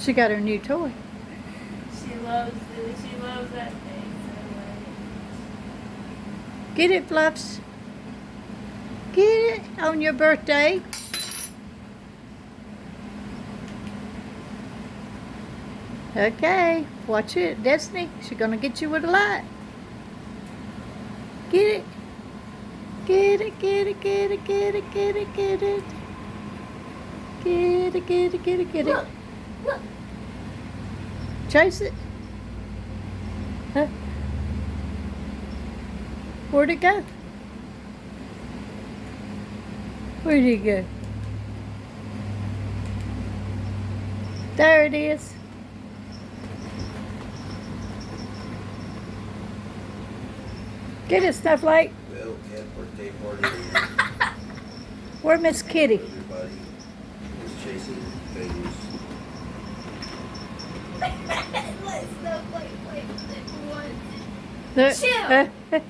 She got her new toy. She loves that thing so much. Get it, Fluffs. Get it on your birthday. Okay, watch it. Destiny, she's gonna get you with a light. Get it. Get it, get it, get it, get it, get it, get it. Get it, get it, get it, get it. Look, look. Chase it. Huh? Where'd it go? Where'd it go? There it is. Get it, Snowflake. Well, yeah, birthday party. Where Miss Kitty? Everybody was chasing things. Let's not play with it once. The- Chill.